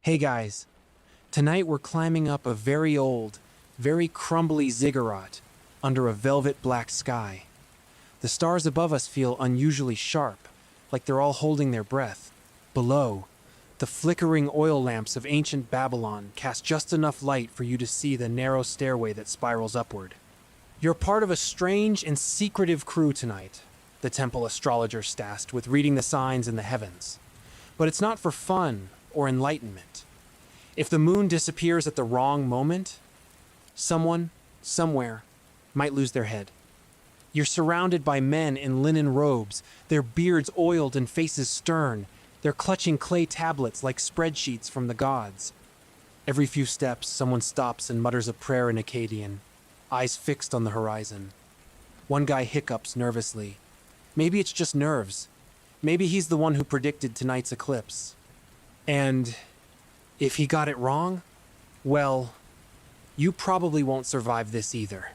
Hey guys, tonight we're climbing up a very old, very crumbly ziggurat under a velvet black sky. The stars above us feel unusually sharp, like they're all holding their breath. Below, the flickering oil lamps of ancient Babylon cast just enough light for you to see the narrow stairway that spirals upward. You're part of a strange and secretive crew tonight, the temple astrologer's tasked with reading the signs in the heavens. But it's not for fun or enlightenment. If the moon disappears at the wrong moment, someone, somewhere, might lose their head. You're surrounded by men in linen robes, their beards oiled and faces stern. They're clutching clay tablets like spreadsheets from the gods. Every few steps, someone stops and mutters a prayer in Akkadian, eyes fixed on the horizon. One guy hiccups nervously. Maybe it's just nerves. Maybe he's the one who predicted tonight's eclipse. And if he got it wrong, well, you probably won't survive this either.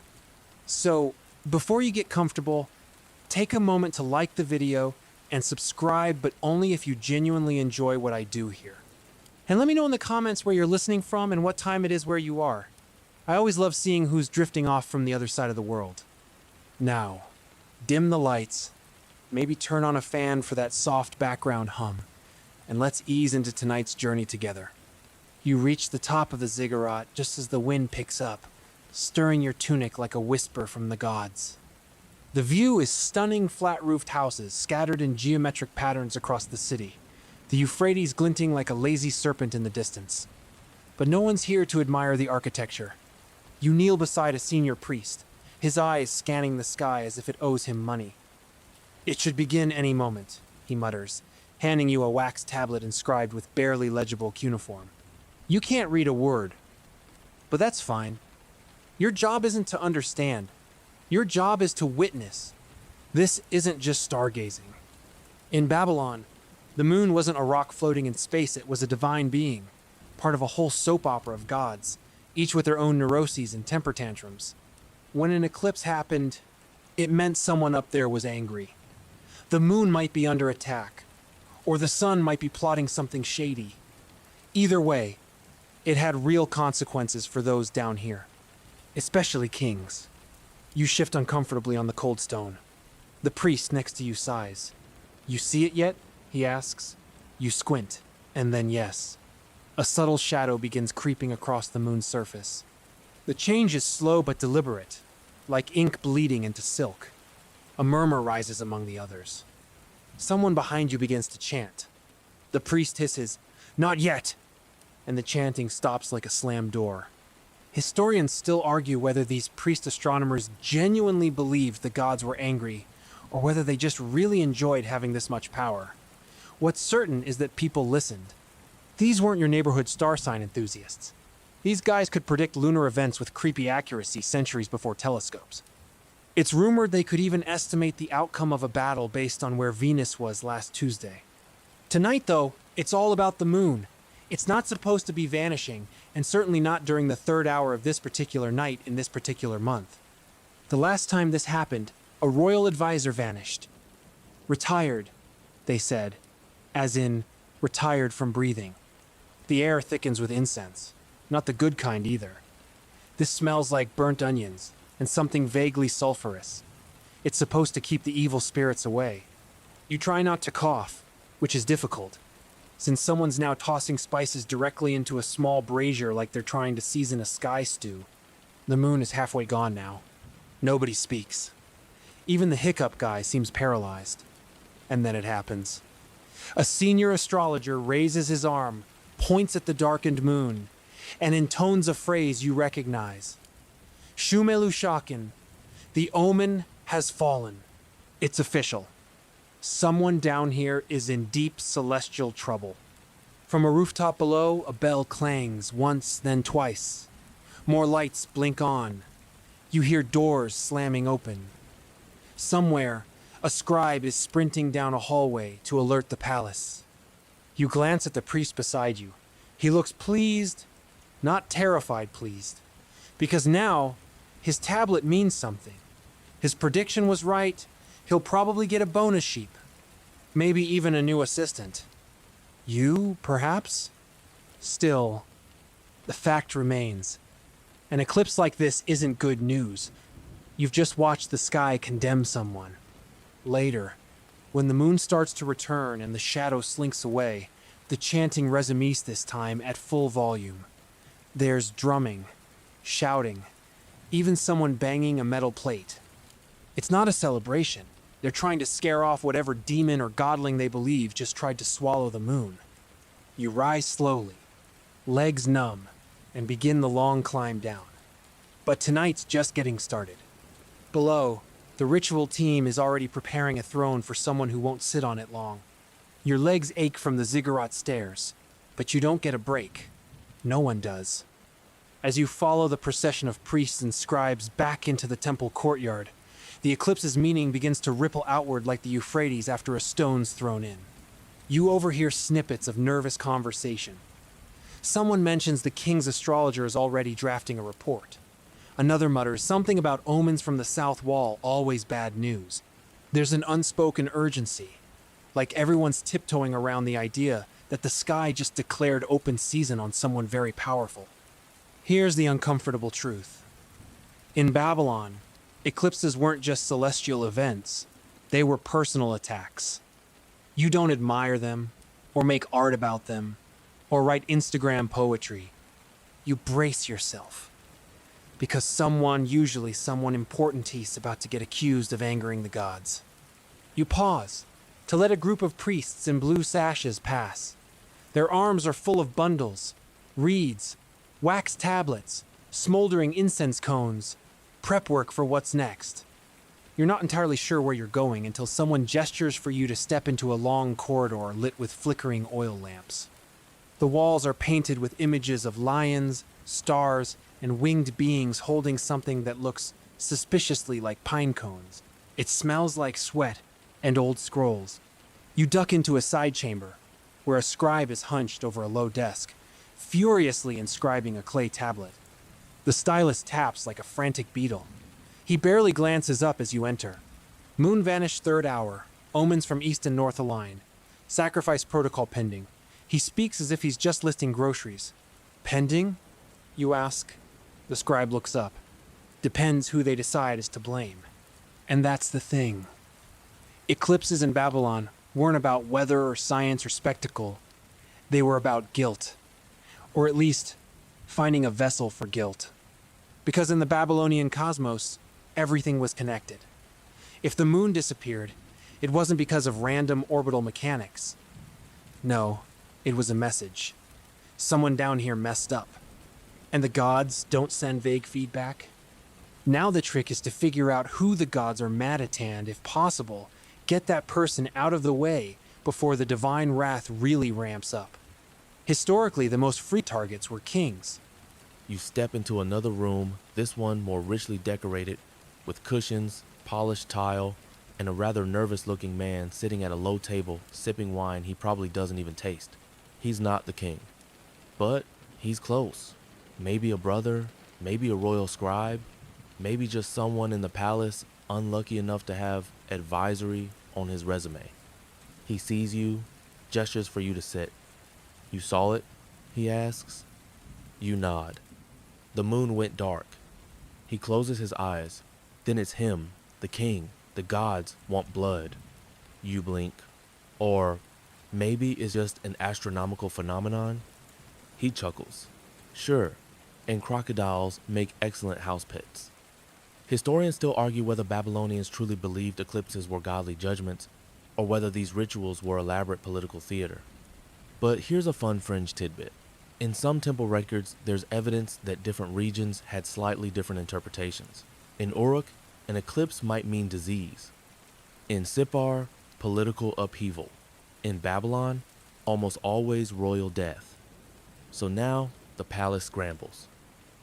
So, before you get comfortable, take a moment to like the video and subscribe, but only if you genuinely enjoy what I do here. And let me know in the comments where you're listening from and what time it is where you are. I always love seeing who's drifting off from the other side of the world. Now, dim the lights, maybe turn on a fan for that soft background hum, and let's ease into tonight's journey together. You reach the top of the ziggurat just as the wind picks up, stirring your tunic like a whisper from the gods. The view is stunning flat-roofed houses scattered in geometric patterns across the city, the Euphrates glinting like a lazy serpent in the distance. But no one's here to admire the architecture. You kneel beside a senior priest, his eyes scanning the sky as if it owes him money. "It should begin any moment," he mutters, handing you a wax tablet inscribed with barely legible cuneiform. You can't read a word, but that's fine. Your job isn't to understand. Your job is to witness. This isn't just stargazing. In Babylon, the moon wasn't a rock floating in space, it was a divine being, part of a whole soap opera of gods, each with their own neuroses and temper tantrums. When an eclipse happened, it meant someone up there was angry. The moon might be under attack, or the sun might be plotting something shady. Either way, it had real consequences for those down here, especially kings. You shift uncomfortably on the cold stone. The priest next to you sighs. "You see it yet?" he asks. You squint, and then yes. A subtle shadow begins creeping across the moon's surface. The change is slow but deliberate, like ink bleeding into silk. A murmur rises among the others. Someone behind you begins to chant. The priest hisses, "Not yet!" and the chanting stops like a slammed door. Historians still argue whether these priest astronomers genuinely believed the gods were angry, or whether they just really enjoyed having this much power. What's certain is that people listened. These weren't your neighborhood star sign enthusiasts. These guys could predict lunar events with creepy accuracy centuries before telescopes. It's rumored they could even estimate the outcome of a battle based on where Venus was last Tuesday. Tonight, though, it's all about the moon. It's not supposed to be vanishing, and certainly not during the third hour of this particular night in this particular month. The last time this happened, a royal advisor vanished. Retired, they said, as in retired from breathing. The air thickens with incense, not the good kind either. This smells like burnt onions and something vaguely sulfurous. It's supposed to keep the evil spirits away. You try not to cough, which is difficult, since someone's now tossing spices directly into a small brazier like they're trying to season a sky stew. The moon is halfway gone now. Nobody speaks. Even the hiccup guy seems paralyzed. And then it happens. A senior astrologer raises his arm, points at the darkened moon, and intones a phrase you recognize. Shumelu Shakin, the omen has fallen. It's official. Someone down here is in deep celestial trouble. From a rooftop below, a bell clangs once, then twice. More lights blink on. You hear doors slamming open. Somewhere, a scribe is sprinting down a hallway to alert the palace. You glance at the priest beside you. He looks pleased, not terrified pleased, because now his tablet means something. His prediction was right. He'll probably get a bonus sheep. Maybe even a new assistant. You, perhaps? Still, the fact remains. An eclipse like this isn't good news. You've just watched the sky condemn someone. Later, when the moon starts to return and the shadow slinks away, the chanting resumes this time at full volume. There's drumming, shouting, even someone banging a metal plate. It's not a celebration. They're trying to scare off whatever demon or godling they believe just tried to swallow the moon. You rise slowly, legs numb, and begin the long climb down. But tonight's just getting started. Below, the ritual team is already preparing a throne for someone who won't sit on it long. Your legs ache from the ziggurat stairs, but you don't get a break. No one does. As you follow the procession of priests and scribes back into the temple courtyard, the eclipse's meaning begins to ripple outward like the Euphrates after a stone's thrown in. You overhear snippets of nervous conversation. Someone mentions the king's astrologer is already drafting a report. Another mutters something about omens from the south wall, always bad news. There's an unspoken urgency, like everyone's tiptoeing around the idea that the sky just declared open season on someone very powerful. Here's the uncomfortable truth. In Babylon, eclipses weren't just celestial events, they were personal attacks. You don't admire them, or make art about them, or write Instagram poetry. You brace yourself. Because someone, usually someone important's about to get accused of angering the gods. You pause to let a group of priests in blue sashes pass. Their arms are full of bundles, reeds, wax tablets, smoldering incense cones, prep work for what's next. You're not entirely sure where you're going until someone gestures for you to step into a long corridor lit with flickering oil lamps. The walls are painted with images of lions, stars, and winged beings holding something that looks suspiciously like pine cones. It smells like sweat and old scrolls. You duck into a side chamber, where a scribe is hunched over a low desk, furiously inscribing a clay tablet. The stylus taps like a frantic beetle. He barely glances up as you enter. Moon vanished third hour, omens from east and north align. Sacrifice protocol pending. He speaks as if he's just listing groceries. Pending? You ask. The scribe looks up. Depends who they decide is to blame. And that's the thing. Eclipses in Babylon weren't about weather or science or spectacle. They were about guilt. Or at least, finding a vessel for guilt. Because in the Babylonian cosmos, everything was connected. If the moon disappeared, it wasn't because of random orbital mechanics. No, it was a message. Someone down here messed up. And the gods don't send vague feedback? Now the trick is to figure out who the gods are mad at and, if possible, get that person out of the way before the divine wrath really ramps up. Historically, the most free targets were kings. You step into another room, this one more richly decorated, with cushions, polished tile, and a rather nervous-looking man sitting at a low table, sipping wine he probably doesn't even taste. He's not the king. But he's close. Maybe a brother, maybe a royal scribe, maybe just someone in the palace unlucky enough to have advisory on his resume. He sees you, gestures for you to sit. You saw it? He asks. You nod. The moon went dark. He closes his eyes. Then it's him, the king. The gods want blood. You blink. Or maybe it's just an astronomical phenomenon. He chuckles. Sure, and crocodiles make excellent house pets. Historians still argue whether Babylonians truly believed eclipses were godly judgments, or whether these rituals were elaborate political theater. But here's a fun fringe tidbit. In some temple records, there's evidence that different regions had slightly different interpretations. In Uruk, an eclipse might mean disease. In Sippar, political upheaval. In Babylon, almost always royal death. So now, the palace scrambles.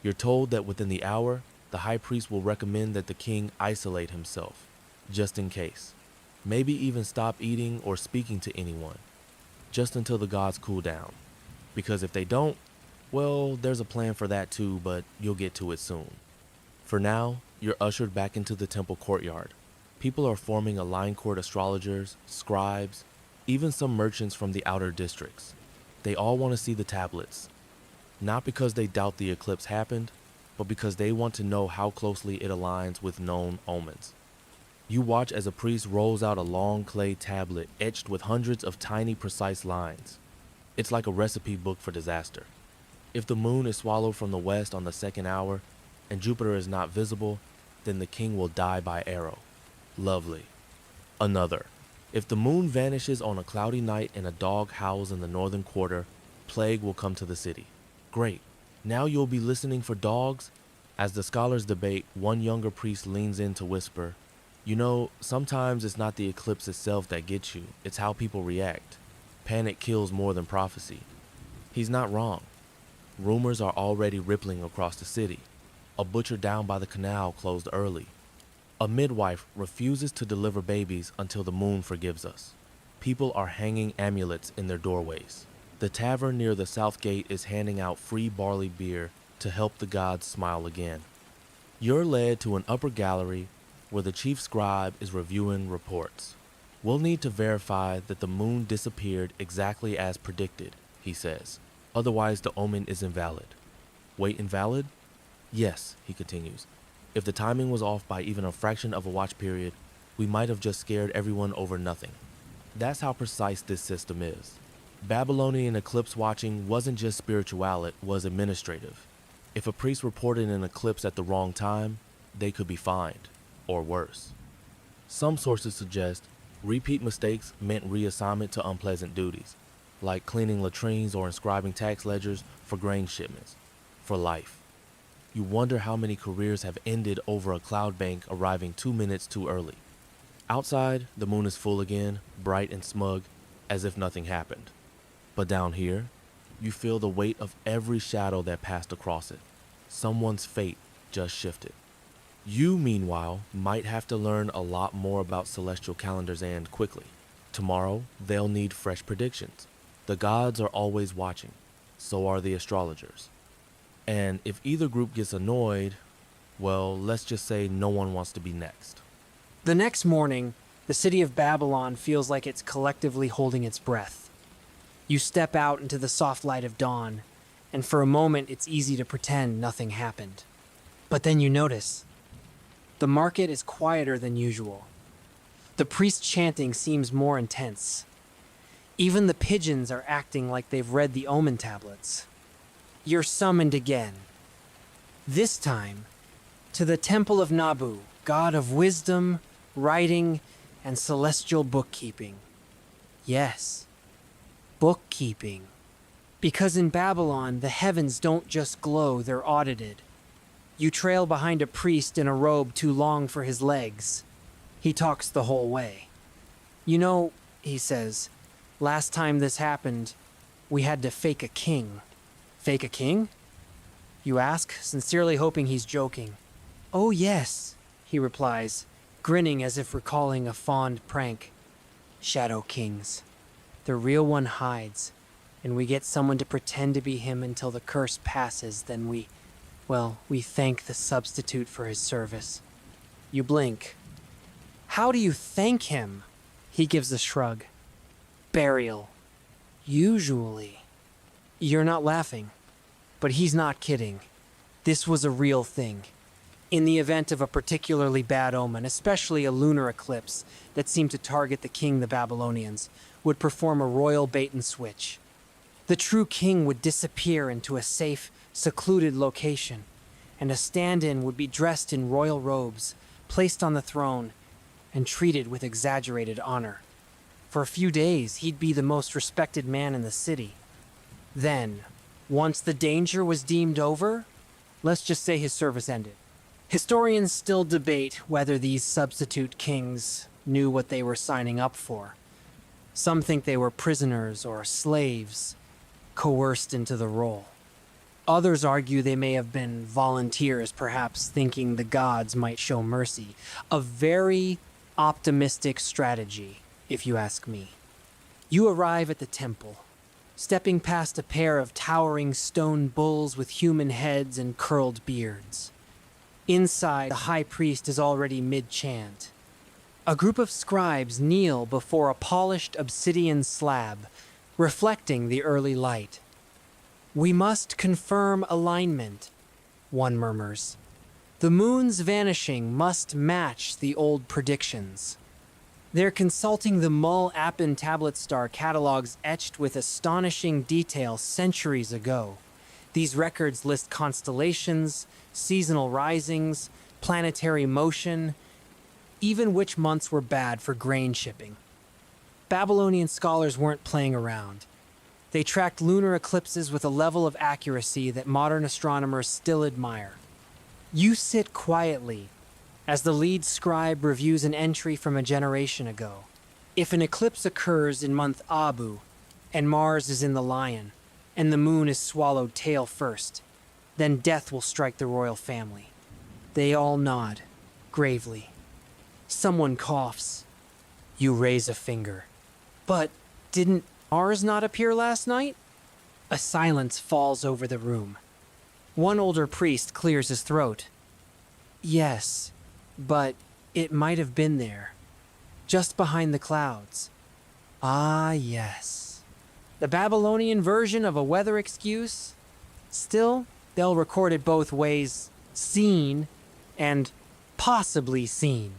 You're told that within the hour, the high priest will recommend that the king isolate himself, just in case. Maybe even stop eating or speaking to anyone, just until the gods cool down. Because if they don't, well, there's a plan for that too, but you'll get to it soon. For now, you're ushered back into the temple courtyard. People are forming a line court, astrologers, scribes, even some merchants from the outer districts. They all want to see the tablets, not because they doubt the eclipse happened, but because they want to know how closely it aligns with known omens. You watch as a priest rolls out a long clay tablet etched with hundreds of tiny, precise lines. It's like a recipe book for disaster. If the moon is swallowed from the west on the second hour, and Jupiter is not visible, then the king will die by arrow. Lovely. Another. If the moon vanishes on a cloudy night and a dog howls in the northern quarter, plague will come to the city. Great. Now you'll be listening for dogs? As the scholars debate, one younger priest leans in to whisper, "You know, sometimes it's not the eclipse itself that gets you, it's how people react. Panic kills more than prophecy." He's not wrong. Rumors are already rippling across the city. A butcher down by the canal closed early. A midwife refuses to deliver babies until the moon forgives us. People are hanging amulets in their doorways. The tavern near the south gate is handing out free barley beer to help the gods smile again. You're led to an upper gallery where the chief scribe is reviewing reports. "We'll need to verify that the moon disappeared exactly as predicted," he says. "Otherwise the omen is invalid." "Wait, invalid?" "Yes," he continues. "If the timing was off by even a fraction of a watch period, we might have just scared everyone over nothing." That's how precise this system is. Babylonian eclipse watching wasn't just spiritual, it was administrative. If a priest reported an eclipse at the wrong time, they could be fined, or worse. Some sources suggest repeat mistakes meant reassignment to unpleasant duties, like cleaning latrines or inscribing tax ledgers for grain shipments, for life. You wonder how many careers have ended over a cloud bank arriving 2 minutes too early. Outside, the moon is full again, bright and smug, as if nothing happened. But down here, you feel the weight of every shadow that passed across it. Someone's fate just shifted. You, meanwhile, might have to learn a lot more about celestial calendars and quickly. Tomorrow, they'll need fresh predictions. The gods are always watching. So are the astrologers. And if either group gets annoyed, well, let's just say no one wants to be next. The next morning, the city of Babylon feels like it's collectively holding its breath. You step out into the soft light of dawn, and for a moment it's easy to pretend nothing happened. But then you notice, the market is quieter than usual. The priest chanting seems more intense. Even the pigeons are acting like they've read the omen tablets. You're summoned again. This time, to the temple of Nabu, god of wisdom, writing, and celestial bookkeeping. Yes, bookkeeping. Because in Babylon, the heavens don't just glow, they're audited. You trail behind a priest in a robe too long for his legs. He talks the whole way. "You know," he says, "last time this happened, we had to fake a king." "Fake a king?" you ask, sincerely hoping he's joking. "Oh yes," he replies, grinning as if recalling a fond prank. "Shadow kings. The real one hides, and we get someone to pretend to be him until the curse passes, then we thank the substitute for his service." You blink. "How do you thank him?" He gives a shrug. "Burial. Usually." You're not laughing, but he's not kidding. This was a real thing. In the event of a particularly bad omen, especially a lunar eclipse that seemed to target the king the Babylonians would perform a royal bait and switch. The true king would disappear into a safe, secluded location, and a stand-in would be dressed in royal robes, placed on the throne, and treated with exaggerated honor. For a few days, he'd be the most respected man in the city. Then, once the danger was deemed over, let's just say his service ended. Historians still debate whether these substitute kings knew what they were signing up for. Some think they were prisoners or slaves, coerced into the role. Others argue they may have been volunteers, perhaps thinking the gods might show mercy. A very optimistic strategy, if you ask me. You arrive at the temple, stepping past a pair of towering stone bulls with human heads and curled beards. Inside, the high priest is already mid-chant. A group of scribes kneel before a polished obsidian slab, reflecting the early light. We must confirm alignment, one murmurs. The moon's vanishing must match the old predictions. They're consulting the Mull-Appin tablet star catalogs etched with astonishing detail centuries ago. These records list constellations, seasonal risings, planetary motion, even which months were bad for grain shipping. Babylonian scholars weren't playing around. They tracked lunar eclipses with a level of accuracy that modern astronomers still admire. You sit quietly as the lead scribe reviews an entry from a generation ago. If an eclipse occurs in month Abu, and Mars is in the lion, and the moon is swallowed tail first, then death will strike the royal family. They all nod, gravely. Someone coughs. You raise a finger. But didn't Mars not appear last night? A silence falls over the room. One older priest clears his throat. Yes, but it might have been there, just behind the clouds. Ah, yes. The Babylonian version of a weather excuse? Still, they'll record it both ways, seen and possibly seen.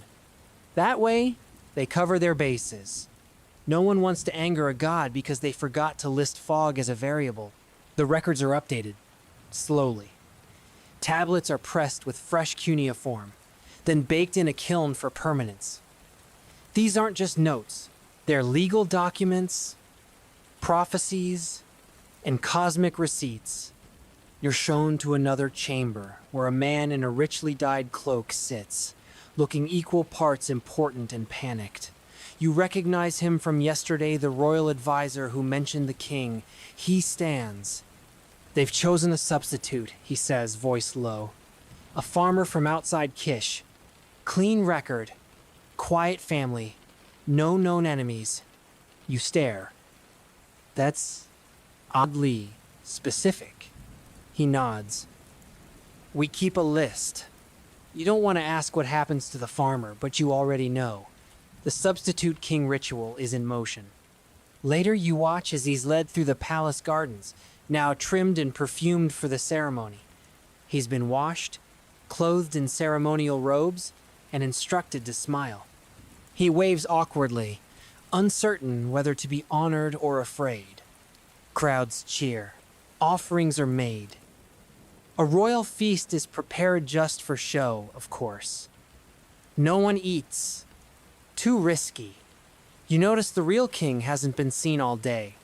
That way, they cover their bases. No one wants to anger a god because they forgot to list fog as a variable. The records are updated, slowly. Tablets are pressed with fresh cuneiform, then baked in a kiln for permanence. These aren't just notes. They're legal documents, prophecies, and cosmic receipts. You're shown to another chamber where a man in a richly dyed cloak sits, looking equal parts important and panicked. You recognize him from yesterday, the royal advisor who mentioned the king. He stands. They've chosen a substitute, he says, voice low. A farmer from outside Kish. Clean record. Quiet family. No known enemies. You stare. That's oddly specific. He nods. We keep a list. You don't want to ask what happens to the farmer, but you already know. The substitute king ritual is in motion. Later you watch as he's led through the palace gardens, now trimmed and perfumed for the ceremony. He's been washed, clothed in ceremonial robes, and instructed to smile. He waves awkwardly, uncertain whether to be honored or afraid. Crowds cheer. Offerings are made. A royal feast is prepared just for show, of course. No one eats. Too risky. You notice the real king hasn't been seen all day.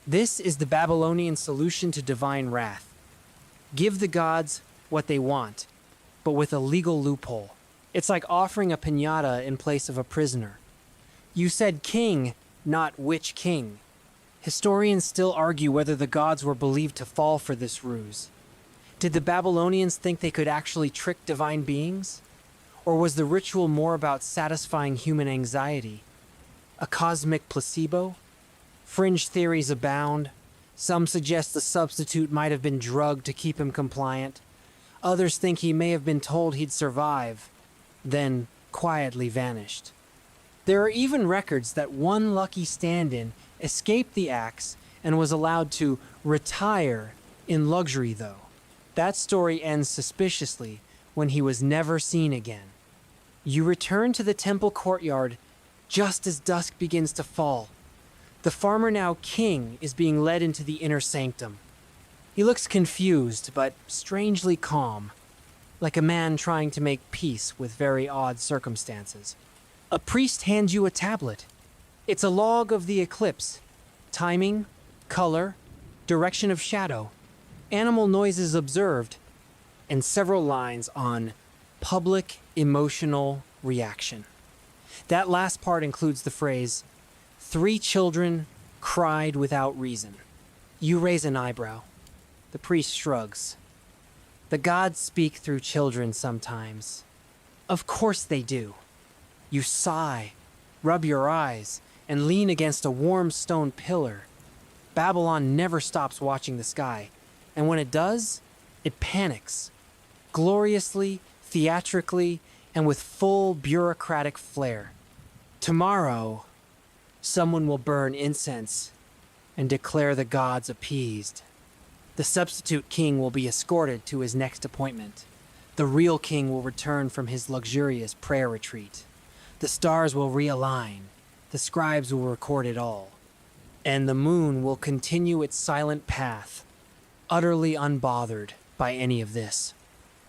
This is the Babylonian solution to divine wrath. Give the gods what they want, but with a legal loophole. It's like offering a piñata in place of a prisoner. You said king, not which king. Historians still argue whether the gods were believed to fall for this ruse. Did the Babylonians think they could actually trick divine beings? Or was the ritual more about satisfying human anxiety? A cosmic placebo? Fringe theories abound. Some suggest the substitute might have been drugged to keep him compliant. Others think he may have been told he'd survive, then quietly vanished. There are even records that one lucky stand-in escaped the axe and was allowed to retire in luxury, though. That story ends suspiciously when he was never seen again. You return to the temple courtyard just as dusk begins to fall. The farmer, now king, is being led into the inner sanctum. He looks confused, but strangely calm, like a man trying to make peace with very odd circumstances. A priest hands you a tablet. It's a log of the eclipse. Timing, color, direction of shadow, animal noises observed, and several lines on public emotional reaction. That last part includes the phrase, 3 children cried without reason. You raise an eyebrow. The priest shrugs. The gods speak through children sometimes. Of course they do. You sigh, rub your eyes, and lean against a warm stone pillar. Babylon never stops watching the sky, and when it does, it panics. Gloriously, theatrically, and with full bureaucratic flair. Tomorrow, someone will burn incense and declare the gods appeased. The substitute king will be escorted to his next appointment. The real king will return from his luxurious prayer retreat. The stars will realign. The scribes will record it all. And the moon will continue its silent path, utterly unbothered by any of this.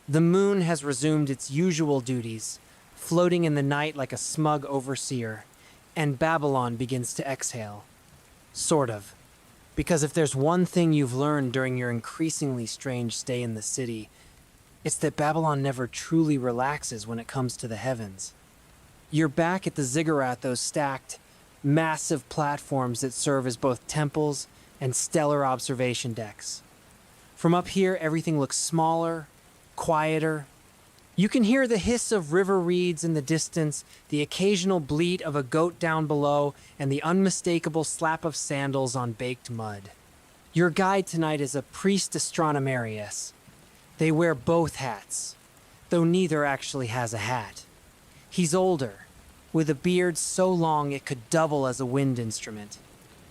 The moon has resumed its usual duties, floating in the night like a smug overseer, and Babylon begins to exhale. Sort of. Because if there's one thing you've learned during your increasingly strange stay in the city, it's that Babylon never truly relaxes when it comes to the heavens. You're back at the ziggurat, those stacked, massive platforms that serve as both temples and stellar observation decks. From up here, everything looks smaller, quieter. You can hear the hiss of river reeds in the distance, the occasional bleat of a goat down below, and the unmistakable slap of sandals on baked mud. Your guide tonight is a priest astronomer-priests. They wear both hats, though neither actually has a hat. He's older, with a beard so long it could double as a wind instrument.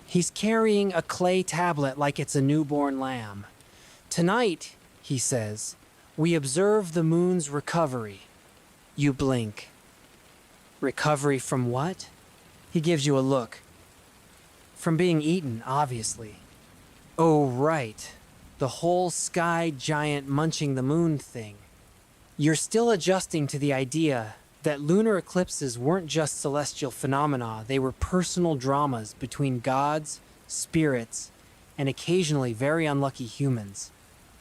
He's carrying a clay tablet like it's a newborn lamb. Tonight, he says, we observe the moon's recovery. You blink. Recovery from what? He gives you a look. From being eaten, obviously. Oh, right. The whole sky giant munching the moon thing. You're still adjusting to the idea that lunar eclipses weren't just celestial phenomena, they were personal dramas between gods, spirits, and occasionally very unlucky humans.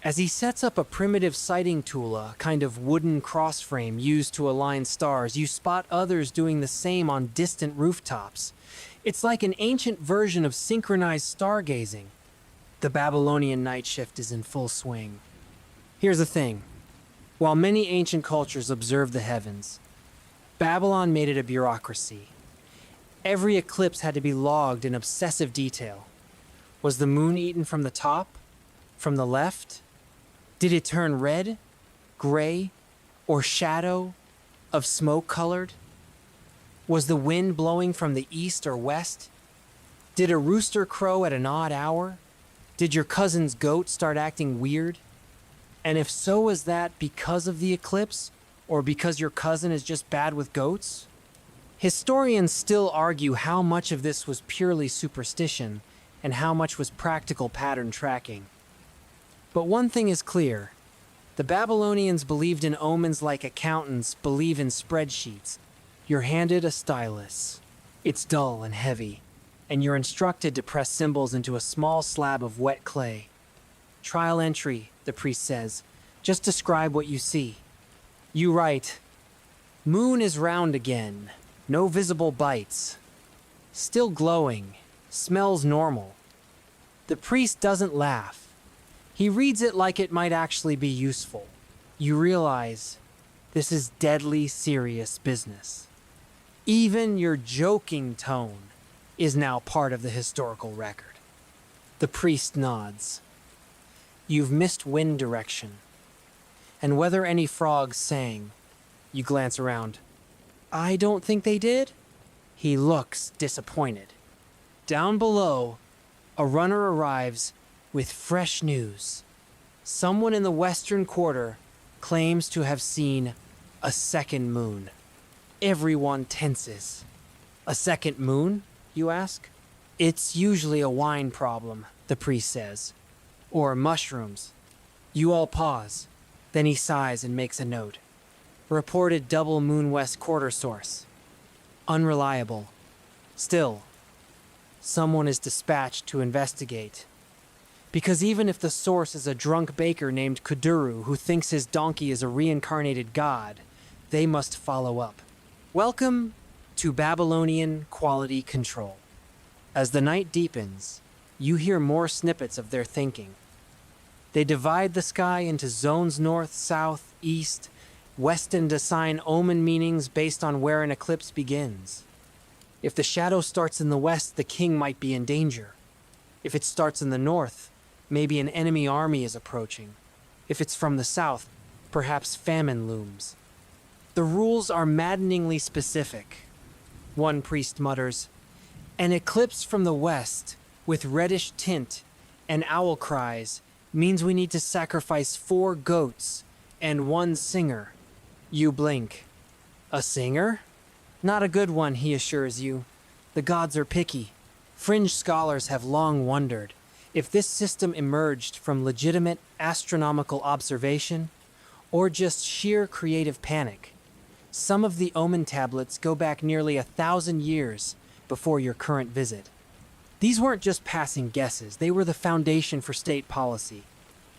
As he sets up a primitive sighting tool, a kind of wooden crossframe used to align stars, you spot others doing the same on distant rooftops. It's like an ancient version of synchronized stargazing. The Babylonian night shift is in full swing. Here's the thing. While many ancient cultures observed the heavens, Babylon made it a bureaucracy. Every eclipse had to be logged in obsessive detail. Was the moon eaten from the top? From the left? Did it turn red, gray, or shadow of smoke colored? Was the wind blowing from the east or west? Did a rooster crow at an odd hour? Did your cousin's goat start acting weird? And if so, was that because of the eclipse, or because your cousin is just bad with goats? Historians still argue how much of this was purely superstition and how much was practical pattern tracking. But one thing is clear. The Babylonians believed in omens like accountants believe in spreadsheets. You're handed a stylus. It's dull and heavy, and you're instructed to press symbols into a small slab of wet clay. Trial entry, the priest says. Just describe what you see. You write, moon is round again. No visible bites. Still glowing. Smells normal. The priest doesn't laugh. He reads it like it might actually be useful. You realize this is deadly serious business. Even your joking tone is now part of the historical record. The priest nods. You've missed wind direction. And whether any frogs sang. You glance around. I don't think they did. He looks disappointed. Down below, a runner arrives with fresh news. Someone in the western quarter claims to have seen a second moon. Everyone tenses. A second moon, you ask? It's usually a wine problem, the priest says. Or mushrooms. You all pause. Then he sighs and makes a note. Reported double moon west quarter source. Unreliable. Still, someone is dispatched to investigate. Because even if the source is a drunk baker named Kuduru who thinks his donkey is a reincarnated god, they must follow up. Welcome to Babylonian quality control. As the night deepens, you hear more snippets of their thinking. They divide the sky into zones north, south, east, west, and assign omen meanings based on where an eclipse begins. If the shadow starts in the west, the king might be in danger. If it starts in the north, maybe an enemy army is approaching. If it's from the south, perhaps famine looms. The rules are maddeningly specific. One priest mutters, an eclipse from the west with reddish tint and owl cries Means we need to sacrifice 4 goats and 1 singer. You blink. A singer? Not a good one, he assures you. The gods are picky. Fringe scholars have long wondered if this system emerged from legitimate astronomical observation or just sheer creative panic. Some of the omen tablets go back nearly 1,000 years before your current visit. These weren't just passing guesses, they were the foundation for state policy.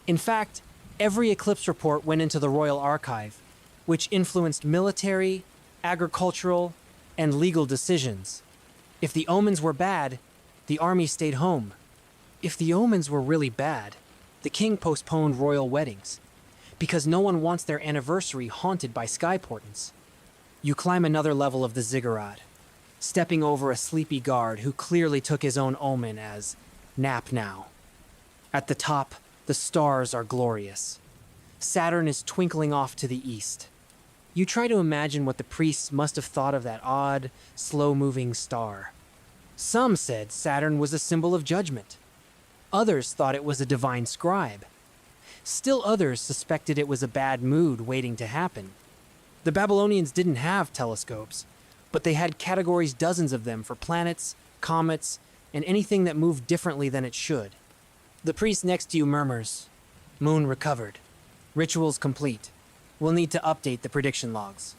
In fact, every eclipse report went into the Royal Archive, which influenced military, agricultural, and legal decisions. If the omens were bad, the army stayed home. If the omens were really bad, the king postponed royal weddings, because no one wants their anniversary haunted by sky portents. You climb another level of the ziggurat, stepping over a sleepy guard who clearly took his own omen as nap now. At the top, the stars are glorious. Saturn is twinkling off to the east. You try to imagine what the priests must have thought of that odd, slow-moving star. Some said Saturn was a symbol of judgment. Others thought it was a divine scribe. Still others suspected it was a bad mood waiting to happen. The Babylonians didn't have telescopes, but they had categories dozens of them for planets, comets, and anything that moved differently than it should. The priest next to you murmurs, "Moon recovered. Rituals complete. We'll need to update the prediction logs."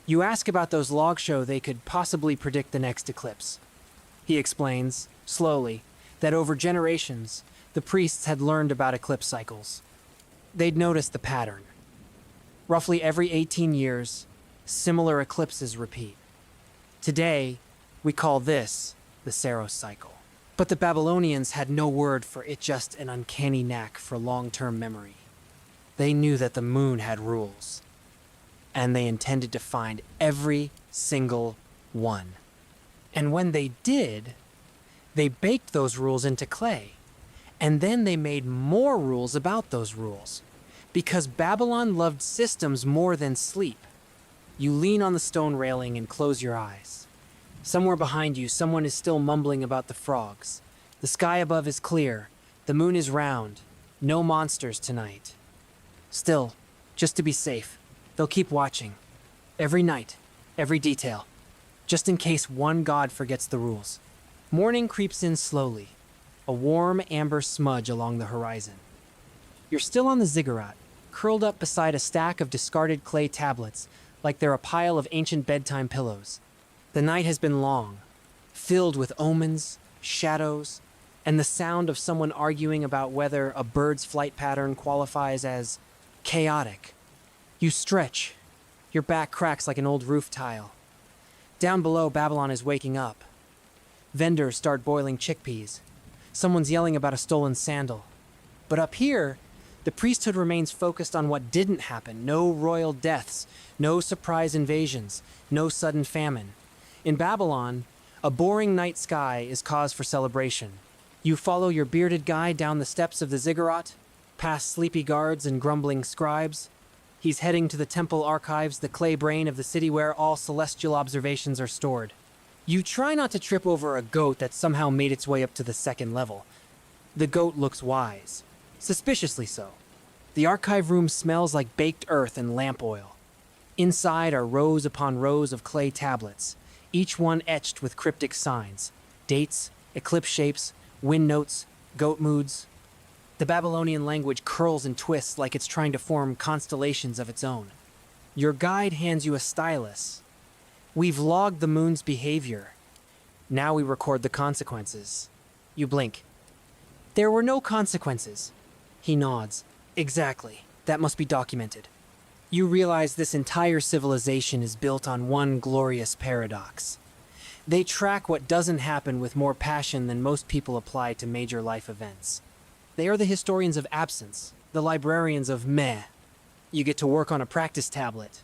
You ask about those logs show they could possibly predict the next eclipse. He explains, slowly, that over generations, the priests had learned about eclipse cycles. They'd noticed the pattern. Roughly every 18 years, similar eclipses repeat. Today, we call this the Saros cycle. But the Babylonians had no word for it, just an uncanny knack for long-term memory. They knew that the moon had rules, and they intended to find every single one. And when they did, they baked those rules into clay, and then they made more rules about those rules, because Babylon loved systems more than sleep. You lean on the stone railing and close your eyes. Somewhere behind you, someone is still mumbling about the frogs. The sky above is clear. The moon is round. No monsters tonight. Still, just to be safe, they'll keep watching. Every night, every detail. Just in case one god forgets the rules. Morning creeps in slowly, a warm amber smudge along the horizon. You're still on the ziggurat, curled up beside a stack of discarded clay tablets, like they're a pile of ancient bedtime pillows. The night has been long, filled with omens, shadows, and the sound of someone arguing about whether a bird's flight pattern qualifies as chaotic. You stretch. Your back cracks like an old roof tile. Down below, Babylon is waking up. Vendors start boiling chickpeas. Someone's yelling about a stolen sandal. But up here, the priesthood remains focused on what didn't happen. No royal deaths, no surprise invasions, no sudden famine. In Babylon, a boring night sky is cause for celebration. You follow your bearded guide down the steps of the ziggurat, past sleepy guards and grumbling scribes. He's heading to the temple archives, the clay brain of the city where all celestial observations are stored. You try not to trip over a goat that somehow made its way up to the second level. The goat looks wise, suspiciously so. The archive room smells like baked earth and lamp oil. Inside are rows upon rows of clay tablets, each one etched with cryptic signs, dates, eclipse shapes, wind notes, goat moods. The Babylonian language curls and twists like it's trying to form constellations of its own. Your guide hands you a stylus. "We've logged the moon's behavior. Now we record the consequences." You blink. "There were no consequences." He nods. "Exactly. That must be documented." You realize this entire civilization is built on one glorious paradox. They track what doesn't happen with more passion than most people apply to major life events. They are the historians of absence, the librarians of meh. You get to work on a practice tablet.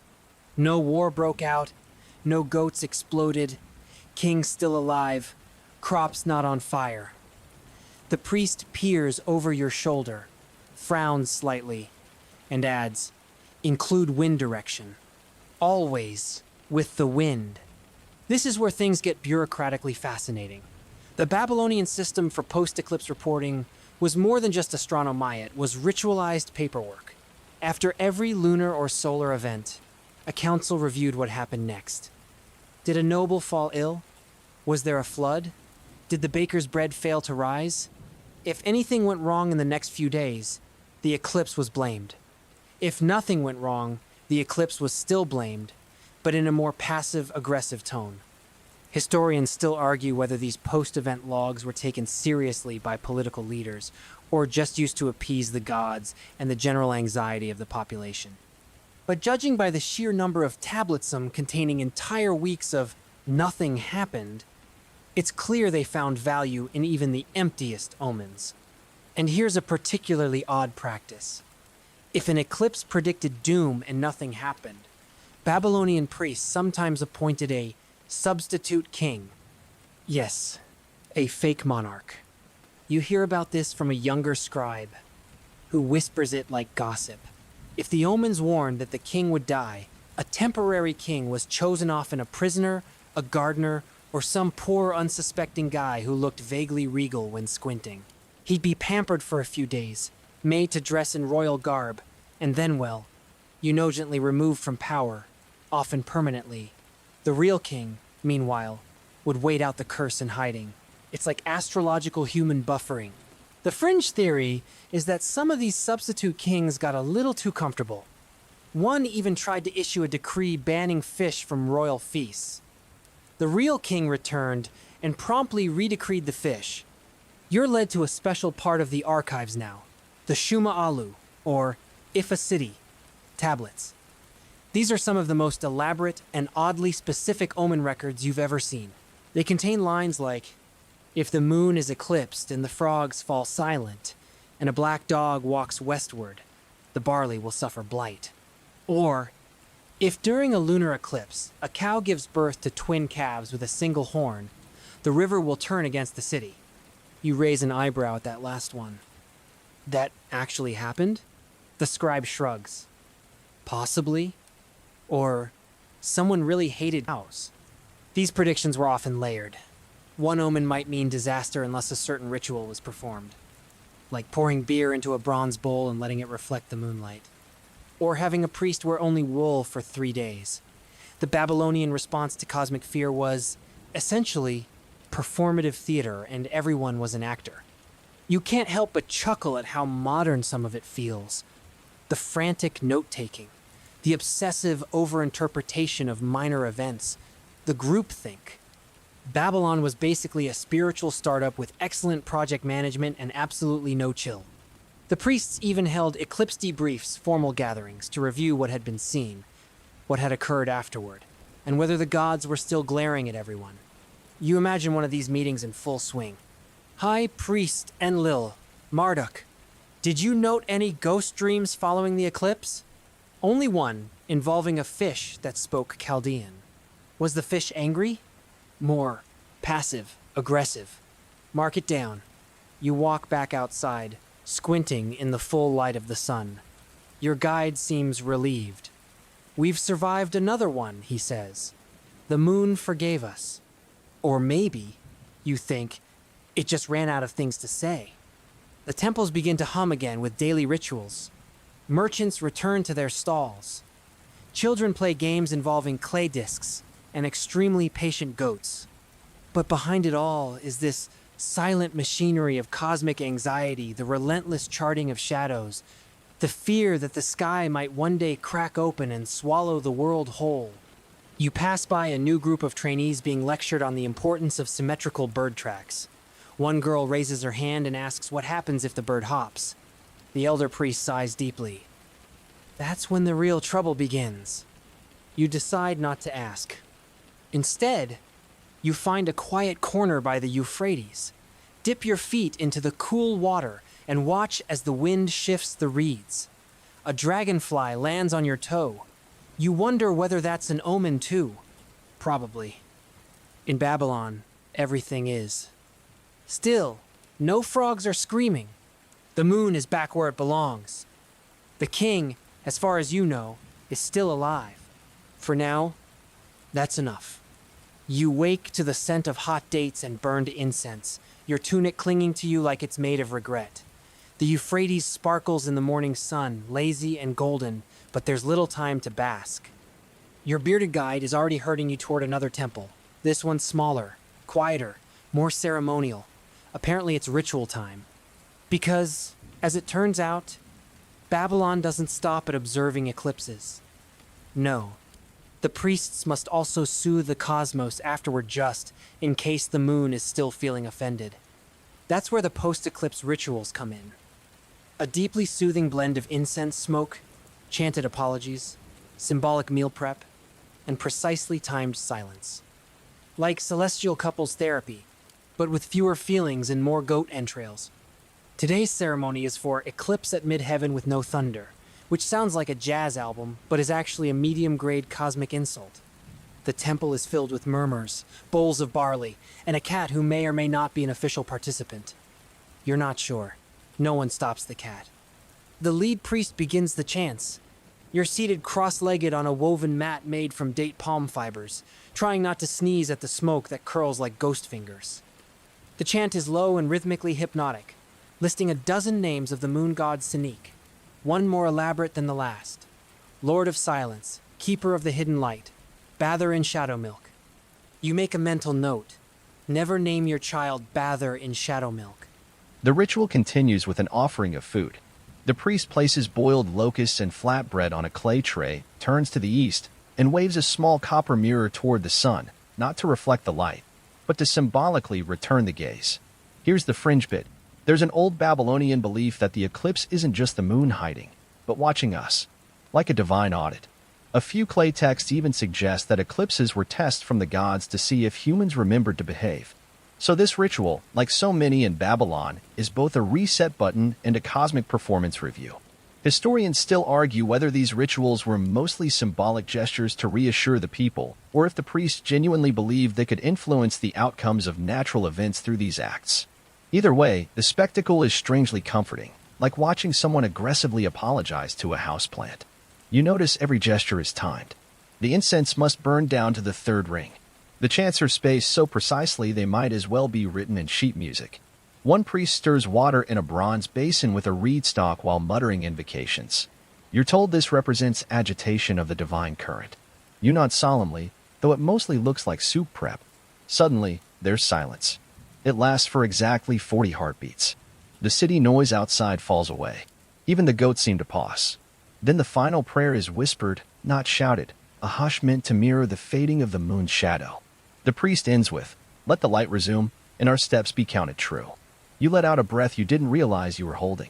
No war broke out, no goats exploded, king still alive, crops not on fire. The priest peers over your shoulder, frowns slightly, and adds, "Include wind direction. Always with the wind." This is where things get bureaucratically fascinating. The Babylonian system for post-eclipse reporting was more than just astronomy, it was ritualized paperwork. After every lunar or solar event, a council reviewed what happened next. Did a noble fall ill? Was there a flood? Did the baker's bread fail to rise? If anything went wrong in the next few days, the eclipse was blamed. If nothing went wrong, the eclipse was still blamed, but in a more passive-aggressive tone. Historians still argue whether these post-event logs were taken seriously by political leaders or just used to appease the gods and the general anxiety of the population. But judging by the sheer number of tabletsum containing entire weeks of nothing happened, it's clear they found value in even the emptiest omens. And here's a particularly odd practice. If an eclipse predicted doom and nothing happened, Babylonian priests sometimes appointed a substitute king. Yes, a fake monarch. You hear about this from a younger scribe, who whispers it like gossip. If the omens warned that the king would die, a temporary king was chosen often a prisoner, a gardener, or some poor unsuspecting guy who looked vaguely regal when squinting. He'd be pampered for a few days, made to dress in royal garb, and then, well, gently removed from power, often permanently. The real king, meanwhile, would wait out the curse in hiding. It's like astrological human buffering. The fringe theory is that some of these substitute kings got a little too comfortable. One even tried to issue a decree banning fish from royal feasts. The real king returned and promptly redecreed the fish. You're led to a special part of the archives now, the Shuma Alu, or Ifa City, tablets. These are some of the most elaborate and oddly specific omen records you've ever seen. They contain lines like, "If the moon is eclipsed and the frogs fall silent, and a black dog walks westward, the barley will suffer blight." Or, "If during a lunar eclipse, a cow gives birth to twin calves with a single horn, the river will turn against the city." You raise an eyebrow at that last one. That actually happened? The scribe shrugs. Possibly. Or someone really hated cows. These predictions were often layered. One omen might mean disaster unless a certain ritual was performed, like pouring beer into a bronze bowl and letting it reflect the moonlight, or having a priest wear only wool for 3 days. The Babylonian response to cosmic fear was, essentially, performative theater, and everyone was an actor. You can't help but chuckle at how modern some of it feels. The frantic note-taking, the obsessive overinterpretation of minor events, the groupthink. Babylon was basically a spiritual startup with excellent project management and absolutely no chill. The priests even held eclipse debriefs, formal gatherings, to review what had been seen, what had occurred afterward, and whether the gods were still glaring at everyone. You imagine one of these meetings in full swing. "High Priest Enlil, Marduk, did you note any ghost dreams following the eclipse?" Only one, involving a fish that spoke Chaldean. Was the fish angry? More passive, aggressive. Mark it down. You walk back outside, squinting in the full light of the sun. Your guide seems relieved. "We've survived another one," he says. "The moon forgave us." Or maybe, you think, it just ran out of things to say. The temples begin to hum again with daily rituals. Merchants return to their stalls. Children play games involving clay discs and extremely patient goats. But behind it all is this silent machinery of cosmic anxiety, the relentless charting of shadows, the fear that the sky might one day crack open and swallow the world whole. You pass by a new group of trainees being lectured on the importance of symmetrical bird tracks. One girl raises her hand and asks what happens if the bird hops. The elder priest sighs deeply. That's when the real trouble begins. You decide not to ask. Instead, you find a quiet corner by the Euphrates. Dip your feet into the cool water and watch as the wind shifts the reeds. A dragonfly lands on your toe. You wonder whether that's an omen too. Probably. In Babylon, everything is. Still, no frogs are screaming. The moon is back where it belongs. The king, as far as you know, is still alive. For now, that's enough. You wake to the scent of hot dates and burned incense, your tunic clinging to you like it's made of regret. The Euphrates sparkles in the morning sun, lazy and golden, but there's little time to bask. Your bearded guide is already herding you toward another temple. This one's smaller, quieter, more ceremonial. Apparently it's ritual time. Because, as it turns out, Babylon doesn't stop at observing eclipses. No. The priests must also soothe the cosmos afterward just in case the moon is still feeling offended. That's where the post-eclipse rituals come in. A deeply soothing blend of incense smoke, chanted apologies, symbolic meal prep, and precisely timed silence. Like celestial couples therapy, but with fewer feelings and more goat entrails. Today's ceremony is for Eclipse at Midheaven with No Thunder, which sounds like a jazz album, but is actually a medium-grade cosmic insult. The temple is filled with murmurs, bowls of barley, and a cat who may or may not be an official participant. You're not sure. No one stops the cat. The lead priest begins the chants. You're seated cross-legged on a woven mat made from date palm fibers, trying not to sneeze at the smoke that curls like ghost fingers. The chant is low and rhythmically hypnotic, listing a dozen names of the moon god Sinik, one more elaborate than the last. Lord of Silence, Keeper of the Hidden Light, Bather in Shadow Milk. You make a mental note. Never name your child Bather in Shadow Milk. The ritual continues with an offering of food. The priest places boiled locusts and flatbread on a clay tray, turns to the east, and waves a small copper mirror toward the sun, not to reflect the light, but to symbolically return the gaze. Here's the fringe bit. There's an old Babylonian belief that the eclipse isn't just the moon hiding, but watching us, like a divine audit. A few clay texts even suggest that eclipses were tests from the gods to see if humans remembered to behave. So this ritual, like so many in Babylon, is both a reset button and a cosmic performance review. Historians still argue whether these rituals were mostly symbolic gestures to reassure the people, or if the priests genuinely believed they could influence the outcomes of natural events through these acts. Either way, the spectacle is strangely comforting, like watching someone aggressively apologize to a houseplant. You notice every gesture is timed. The incense must burn down to the third ring. The chants are spaced so precisely they might as well be written in sheet music. One priest stirs water in a bronze basin with a reed stalk while muttering invocations. You're told this represents agitation of the divine current. You nod solemnly, though it mostly looks like soup prep. Suddenly, there's silence. It lasts for exactly 40 heartbeats. The city noise outside falls away. Even the goats seem to pause. Then the final prayer is whispered, not shouted, a hush meant to mirror the fading of the moon's shadow. The priest ends with, "Let the light resume, and our steps be counted true." You let out a breath you didn't realize you were holding.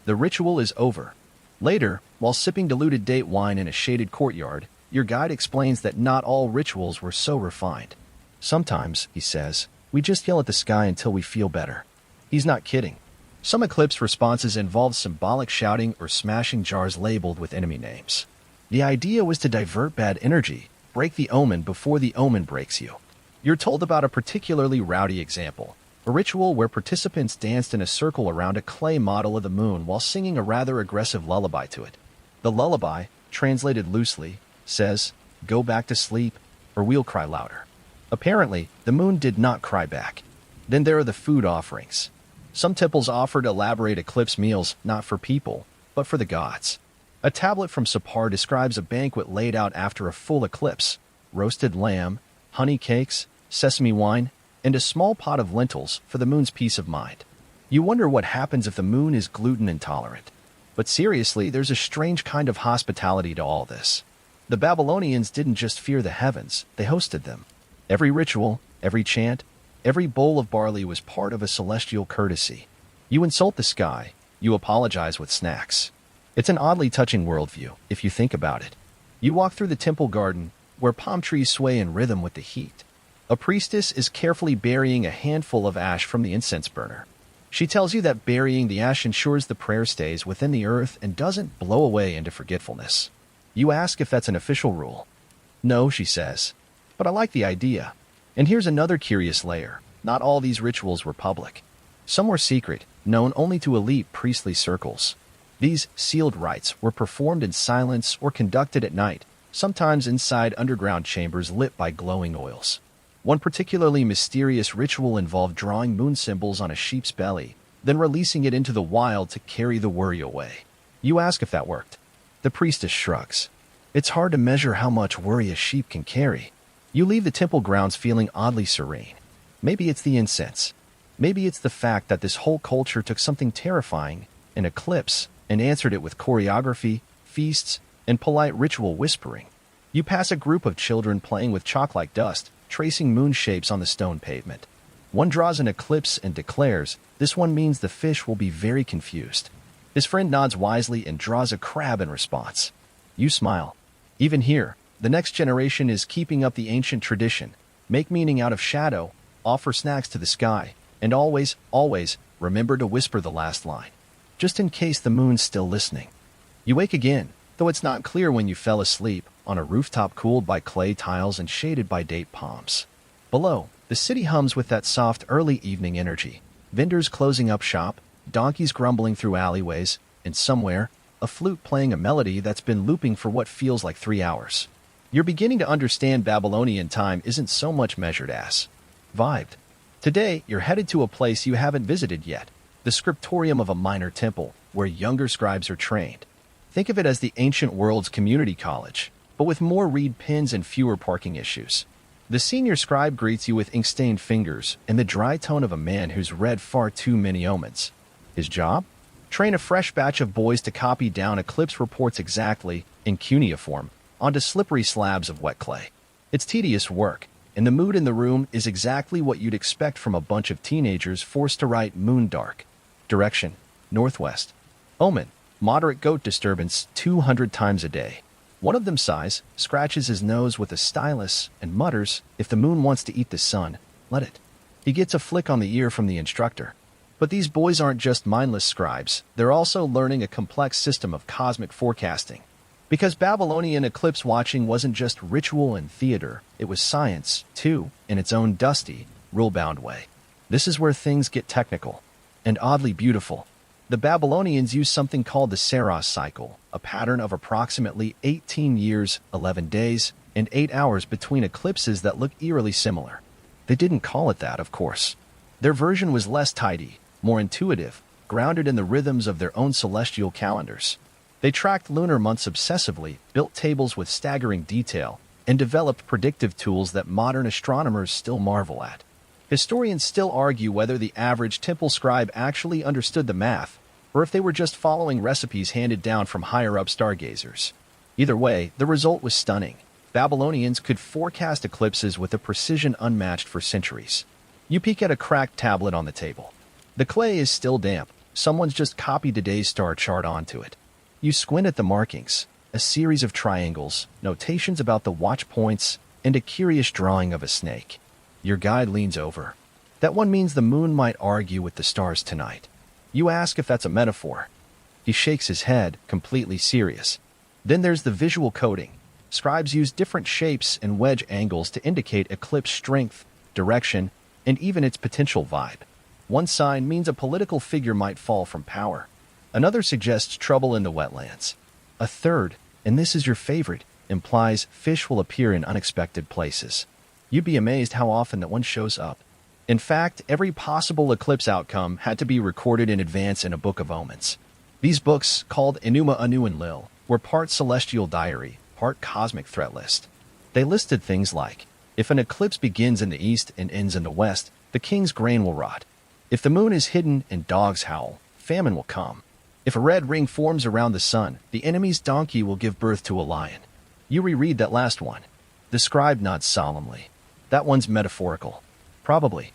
The ritual is over. Later, while sipping diluted date wine in a shaded courtyard, your guide explains that not all rituals were so refined. Sometimes, he says, we just yell at the sky until we feel better. He's not kidding. Some eclipse responses involved symbolic shouting or smashing jars labeled with enemy names. The idea was to divert bad energy, break the omen before the omen breaks you. You're told about a particularly rowdy example, a ritual where participants danced in a circle around a clay model of the moon while singing a rather aggressive lullaby to it. The lullaby, translated loosely, says, "Go back to sleep, or we'll cry louder." Apparently, the moon did not cry back. Then there are the food offerings. Some temples offered elaborate eclipse meals not for people, but for the gods. A tablet from Sapar describes a banquet laid out after a full eclipse: roasted lamb, honey cakes, sesame wine, and a small pot of lentils for the moon's peace of mind. You wonder what happens if the moon is gluten intolerant. But seriously, there's a strange kind of hospitality to all this. The Babylonians didn't just fear the heavens, they hosted them. Every ritual, every chant, every bowl of barley was part of a celestial courtesy. You insult the sky, you apologize with snacks. It's an oddly touching worldview, if you think about it. You walk through the temple garden, where palm trees sway in rhythm with the heat. A priestess is carefully burying a handful of ash from the incense burner. She tells you that burying the ash ensures the prayer stays within the earth and doesn't blow away into forgetfulness. You ask if that's an official rule. No, she says, but I like the idea. And here's another curious layer. Not all these rituals were public. Some were secret, known only to elite priestly circles. These sealed rites were performed in silence or conducted at night, sometimes inside underground chambers lit by glowing oils. One particularly mysterious ritual involved drawing moon symbols on a sheep's belly, then releasing it into the wild to carry the worry away. You ask if that worked. The priestess shrugs. It's hard to measure how much worry a sheep can carry. You leave the temple grounds feeling oddly serene. Maybe it's the incense. Maybe it's the fact that this whole culture took something terrifying, an eclipse, and answered it with choreography, feasts, and polite ritual whispering. You pass a group of children playing with chalk-like dust, tracing moon shapes on the stone pavement. One draws an eclipse and declares, "This one means the fish will be very confused." His friend nods wisely and draws a crab in response. You smile. Even here, the next generation is keeping up the ancient tradition. Make meaning out of shadow, offer snacks to the sky, and always, always remember to whisper the last line, just in case the moon's still listening. You wake again, though it's not clear when you fell asleep, on a rooftop cooled by clay tiles and shaded by date palms. Below, the city hums with that soft early evening energy. Vendors closing up shop, donkeys grumbling through alleyways, and somewhere, a flute playing a melody that's been looping for what feels like 3 hours. You're beginning to understand Babylonian time isn't so much measured as vibed. Today, you're headed to a place you haven't visited yet, the scriptorium of a minor temple, where younger scribes are trained. Think of it as the ancient world's community college, but with more reed pens and fewer parking issues. The senior scribe greets you with ink-stained fingers and the dry tone of a man who's read far too many omens. His job? Train a fresh batch of boys to copy down eclipse reports exactly, in cuneiform, onto slippery slabs of wet clay. It's tedious work, and the mood in the room is exactly what you'd expect from a bunch of teenagers forced to write moon dark. Direction: northwest. Omen: moderate goat disturbance 200 times a day. One of them sighs, scratches his nose with a stylus, and mutters, "If the moon wants to eat the sun, let it." He gets a flick on the ear from the instructor. But these boys aren't just mindless scribes, they're also learning a complex system of cosmic forecasting. Because Babylonian eclipse watching wasn't just ritual and theater, it was science, too, in its own dusty, rule-bound way. This is where things get technical, and oddly beautiful. The Babylonians used something called the Saros cycle, a pattern of approximately 18 years, 11 days, and 8 hours between eclipses that look eerily similar. They didn't call it that, of course. Their version was less tidy, more intuitive, grounded in the rhythms of their own celestial calendars. They tracked lunar months obsessively, built tables with staggering detail, and developed predictive tools that modern astronomers still marvel at. Historians still argue whether the average temple scribe actually understood the math, or if they were just following recipes handed down from higher-up stargazers. Either way, the result was stunning. Babylonians could forecast eclipses with a precision unmatched for centuries. You peek at a cracked tablet on the table. The clay is still damp. Someone's just copied today's star chart onto it. You squint at the markings, a series of triangles, notations about the watch points, and a curious drawing of a snake. Your guide leans over. "That one means the moon might argue with the stars tonight." You ask if that's a metaphor. He shakes his head, completely serious. Then there's the visual coding. Scribes use different shapes and wedge angles to indicate eclipse strength, direction, and even its potential vibe. One sign means a political figure might fall from power. Another suggests trouble in the wetlands. A third, and this is your favorite, implies fish will appear in unexpected places. You'd be amazed how often that one shows up. In fact, every possible eclipse outcome had to be recorded in advance in a book of omens. These books, called Enuma Anu and Lil, were part celestial diary, part cosmic threat list. They listed things like, if an eclipse begins in the east and ends in the west, the king's grain will rot. If the moon is hidden and dogs howl, famine will come. If a red ring forms around the sun, the enemy's donkey will give birth to a lion. You reread that last one. The scribe nods solemnly. That one's metaphorical. Probably.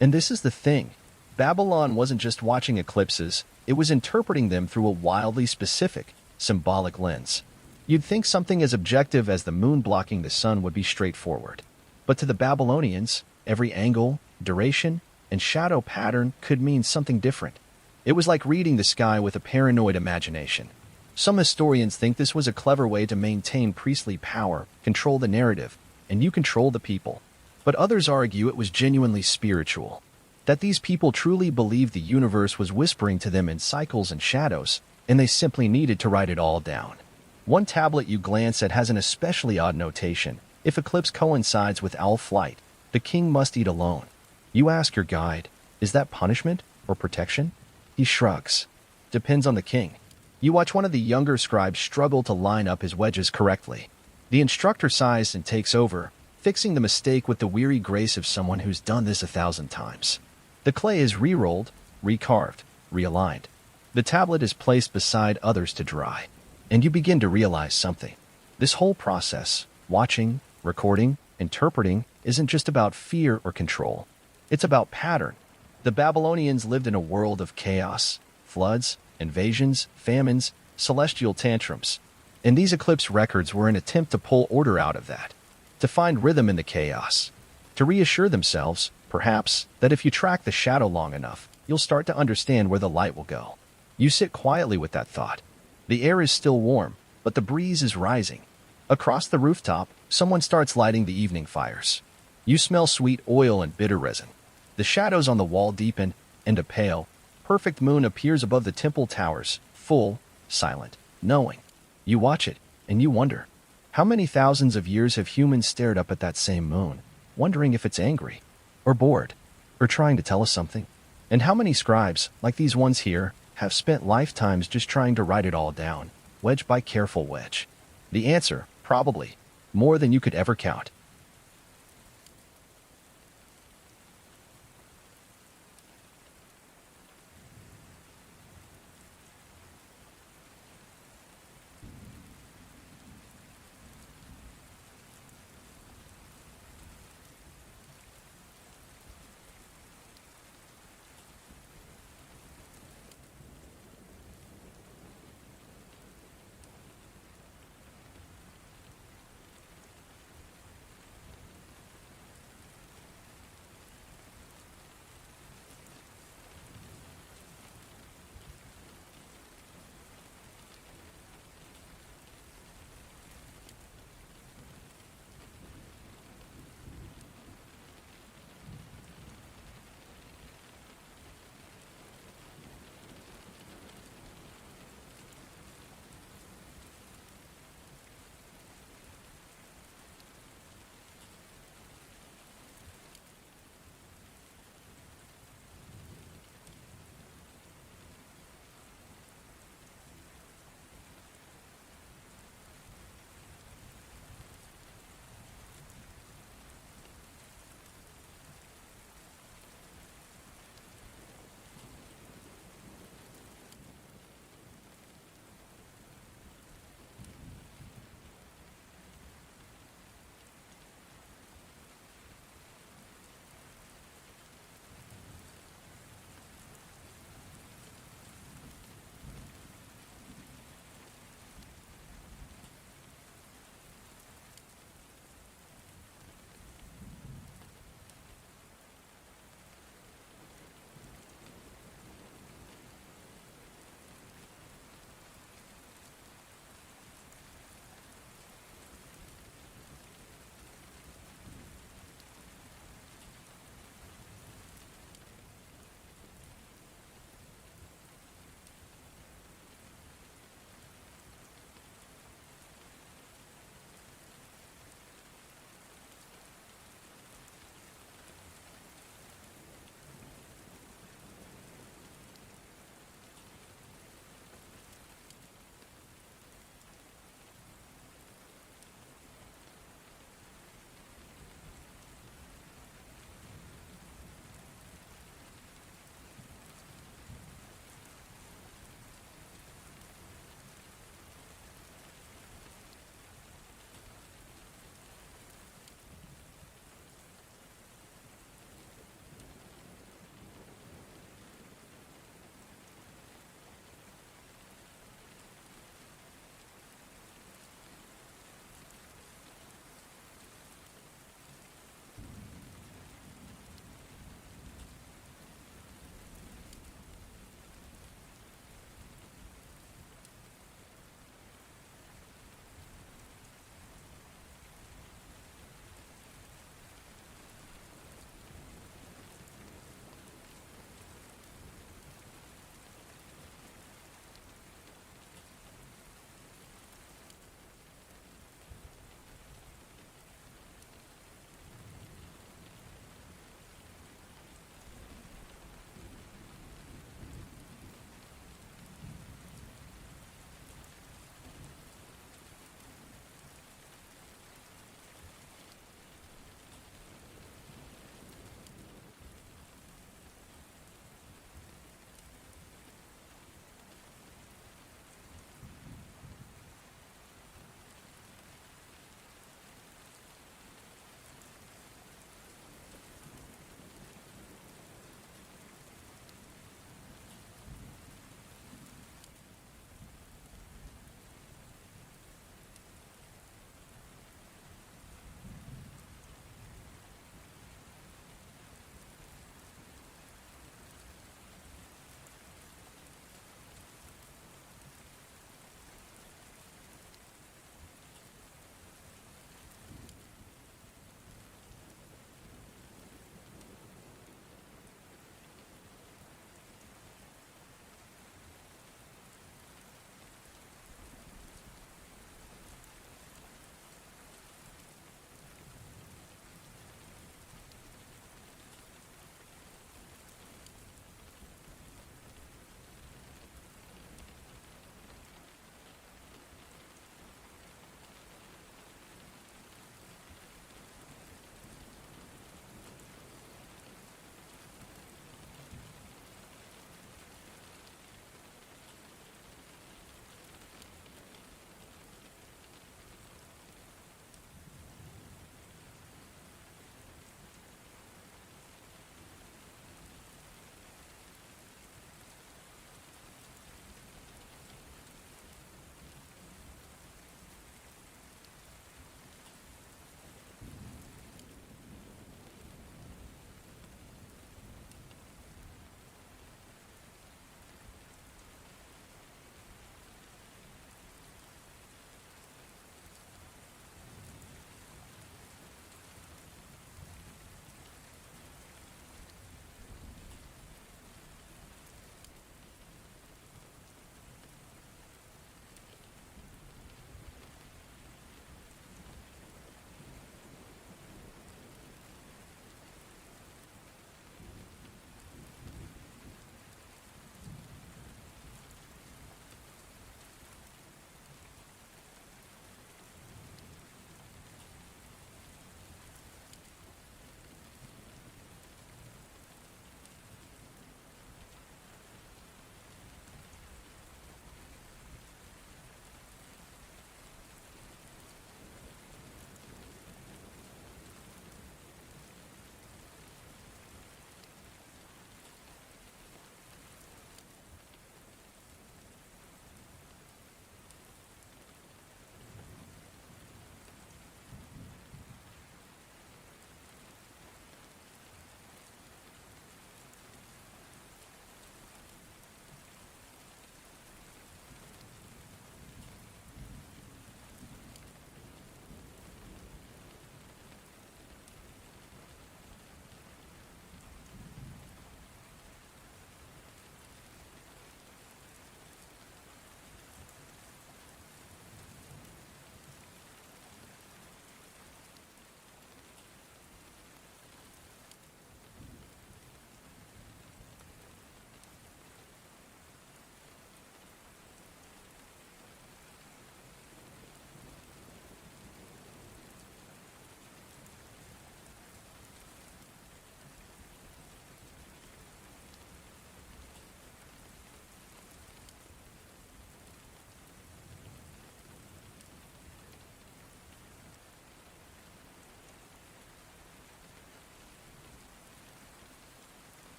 And this is the thing. Babylon wasn't just watching eclipses, it was interpreting them through a wildly specific, symbolic lens. You'd think something as objective as the moon blocking the sun would be straightforward. But to the Babylonians, every angle, duration, and shadow pattern could mean something different. It was like reading the sky with a paranoid imagination. Some historians think this was a clever way to maintain priestly power, control the narrative, and you control the people. But others argue it was genuinely spiritual, that these people truly believed the universe was whispering to them in cycles and shadows, and they simply needed to write it all down. One tablet you glance at has an especially odd notation. If eclipse coincides with owl flight, the king must eat alone. You ask your guide, is that punishment Or protection? He shrugs. Depends on the king. You watch one of the younger scribes struggle to line up his wedges correctly. The instructor sighs and takes over, fixing the mistake with the weary grace of someone who's done this 1,000 times. The clay is re-rolled, recarved, realigned. The tablet is placed beside others to dry, and you begin to realize something. This whole process, watching, recording, interpreting, isn't just about fear or control. It's about pattern. The Babylonians lived in a world of chaos, floods, invasions, famines, celestial tantrums. And these eclipse records were an attempt to pull order out of that, to find rhythm in the chaos, to reassure themselves, perhaps, that if you track the shadow long enough, you'll start to understand where the light will go. You sit quietly with that thought. The air is still warm, but the breeze is rising. Across the rooftop, someone starts lighting the evening fires. You smell sweet oil and bitter resin. The shadows on the wall deepen, and a pale, perfect moon appears above the temple towers, full, silent, knowing. You watch it, and you wonder, how many thousands of years have humans stared up at that same moon, wondering if it's angry, or bored, or trying to tell us something? And how many scribes, like these ones here, have spent lifetimes just trying to write it all down, wedge by careful wedge? The answer, probably, more than you could ever count.